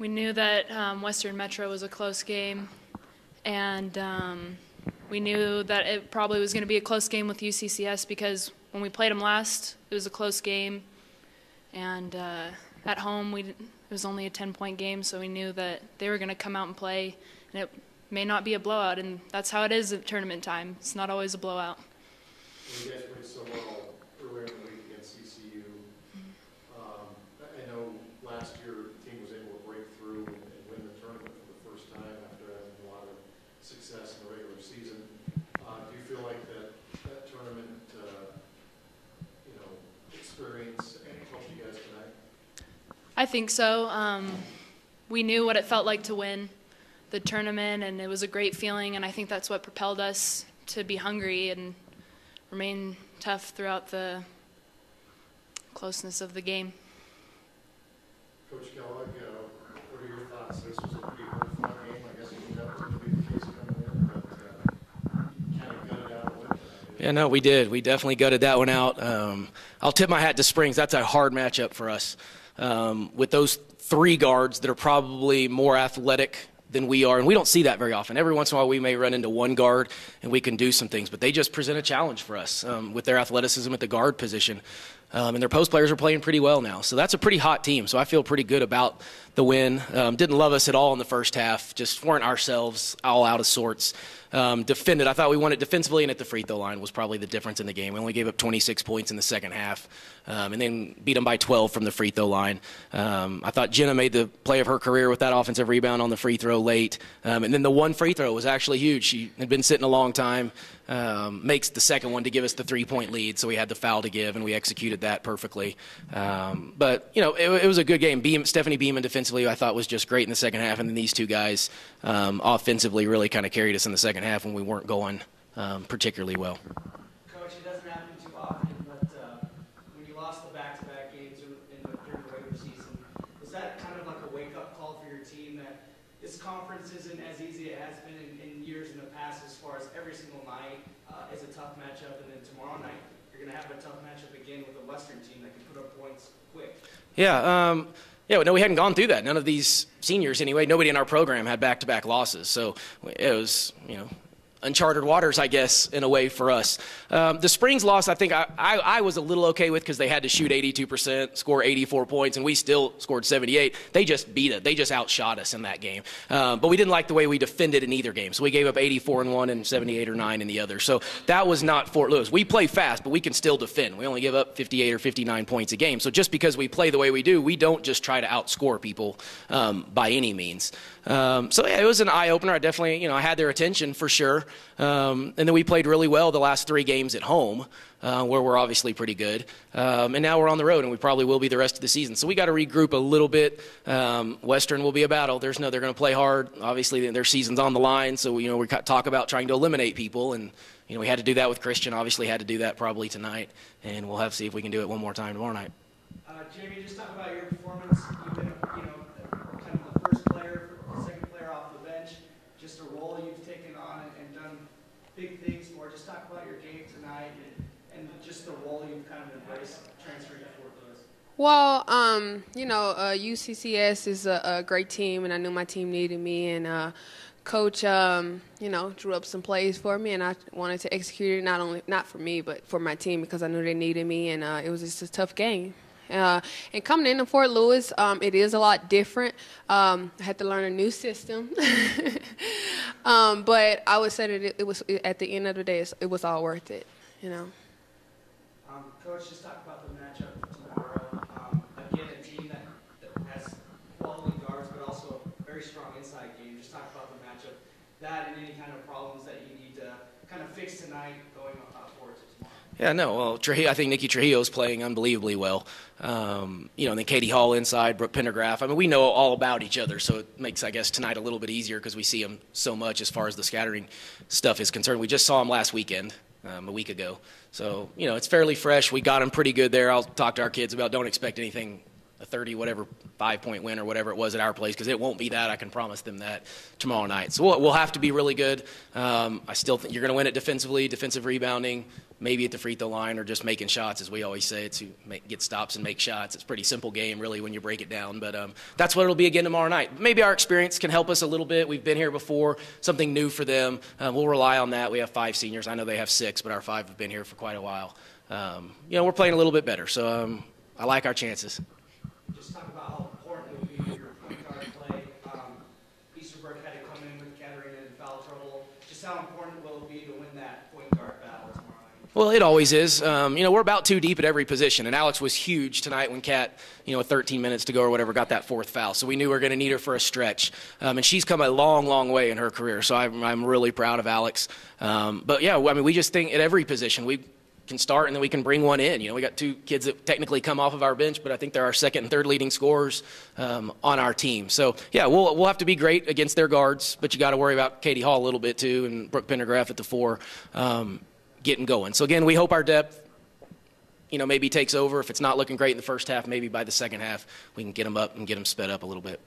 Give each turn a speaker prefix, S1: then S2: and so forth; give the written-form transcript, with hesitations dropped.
S1: We knew that Western Metro was a close game, and we knew that it probably was going to be a close game with UCCS because when we played them last, it was a close game, and at home it was only a 10-point game, so we knew that they were going to come out and play, and it may not be a blowout, and that's how it is at tournament time. It's not always a blowout.
S2: You guys played so well earlier in the week against CCU. I know last year the team was able to break through and win the tournament for the first time after having a lot of success in the regular season. Do you feel like that tournament, experience helped you guys tonight?
S1: I think so. We knew what it felt like to win the tournament, and it was a great feeling, and I think that's what propelled us to be hungry and remain tough throughout the closeness of the game.
S2: Coach Kellogg, what are your thoughts? This was a pretty hard-fought game. I guess you knew that was going to be the case coming in, but kind of gutted out a little bit.
S3: Yeah, no, we did. We definitely gutted that one out. I'll tip my hat to Springs. That's a hard matchup for us. With those three guards that are probably more athletic than we are, and we don't see that very often. Every once in a while we may run into one guard and we can do some things, but they just present a challenge for us with their athleticism at the guard position. And their post players are playing pretty well now. So that's a pretty hot team. So I feel pretty good about the win. Didn't love us at all in the first half. Just weren't ourselves, all out of sorts. Defended. I thought we won it defensively, and at the free throw line was probably the difference in the game. We only gave up 26 points in the second half, and then beat them by 12 from the free throw line. I thought Jenna made the play of her career with that offensive rebound on the free throw late. And then the one free throw was actually huge. She had been sitting a long time. Makes the second one to give us the 3-point lead, so we had the foul to give, and we executed that perfectly. But, it was a good game. Stephanie Beeman defensively I thought was just great in the second half, and then these two guys offensively really kind of carried us in the second half when we weren't going particularly well.
S4: Coach, it doesn't happen too often, but when you lost the back-to-back games during the regular season, was that kind of like a wake-up call for your team that this conference isn't as easy as it has been in years in the past as far as every single night is a tough matchup, and then tomorrow night you're going to have a tough matchup again with a Western team that can put up points quick?
S3: Yeah, no, we hadn't gone through that. None of these seniors, anyway, nobody in our program had back-to-back losses. So it was, uncharted waters, I guess, in a way for us. The Springs loss, I think I was a little okay with because they had to shoot 82%, score 84 points, and we still scored 78. They just beat it. They just outshot us in that game. But we didn't like the way we defended in either game. So we gave up 84 in one and 78 or 9 in the other. So that was not Fort Lewis. We play fast, but we can still defend. We only give up 58 or 59 points a game. So just because we play the way we do, we don't just try to outscore people by any means. It was an eye-opener. I definitely, I had their attention for sure. And then we played really well the last 3 games at home, where we're obviously pretty good. And now we're on the road, and we probably will be the rest of the season. So we got to regroup a little bit. Western will be a battle. They're going to play hard. Obviously, their season's on the line. So, we talk about trying to eliminate people. And, we had to do that with Christian. Obviously had to do that probably tonight. And we'll have to see if we can do it one more time tomorrow night.
S4: Jamie, just talk about your performance. You've been, kind of the first player, second player off the bench. Just a role you've taken on and done big things for. Just talk about your game tonight and just the role you've kind of embraced transferring to Fort Lewis.
S5: Well, UCCS is a great team, and I knew my team needed me, and Coach, drew up some plays for me, and I wanted to execute it, not for me, but for my team because I knew they needed me, and it was just a tough game. And coming into Fort Lewis, it is a lot different. I had to learn a new system. But I would say that it was, at the end of the day, it was all worth it,
S4: Coach, just talk about the matchup tomorrow. Again, a team that has quality guards, but also a very strong inside game. Just talk about the matchup, that and any kind of problems that you need to kind of fix tonight going forward to tomorrow.
S3: Yeah, no, well, I think Nikki Trujillo's playing unbelievably well. And then Katie Hall inside, Brooke Pendergraph. I mean, we know all about each other, so it makes, I guess, tonight a little bit easier because we see them so much as far as the scattering stuff is concerned. We just saw them last weekend, a week ago. So, it's fairly fresh. We got them pretty good there. I'll talk to our kids about don't expect anything a 30 whatever 5-point win or whatever it was at our place, because it won't be that. I can promise them that tomorrow night. So we'll have to be really good. I still think you're going to win it defensively, defensive rebounding, maybe at the free throw line, or just making shots, as we always say, to get stops and make shots. It's a pretty simple game, really, when you break it down. But that's what it'll be again tomorrow night. Maybe our experience can help us a little bit. We've been here before, something new for them. We'll rely on that. We have 5 seniors. I know they have 6, but our 5 have been here for quite a while. We're playing a little bit better, so I like our chances.
S4: Just talk about how important it would be for your point guard play. Easterbrook had to come in with Kettering in foul trouble. Just how important will it be to win that point guard battle tomorrow night?
S3: Well, it always is. We're about 2 deep at every position, and Alex was huge tonight when Kat, with 13 minutes to go or whatever, got that 4th foul. So we knew we were going to need her for a stretch. And she's come a long, long way in her career, so I'm really proud of Alex. But, yeah, we just think at every position we can start and then we can bring one in. We got 2 kids that technically come off of our bench, but I think they're our 2nd and 3rd leading scorers on our team. So, yeah, we'll have to be great against their guards, but you got to worry about Katie Hall a little bit too, and Brooke Pendergraph at the 4 getting going. So, again, we hope our depth, maybe takes over. If it's not looking great in the first half, maybe by the second half we can get them up and get them sped up a little bit.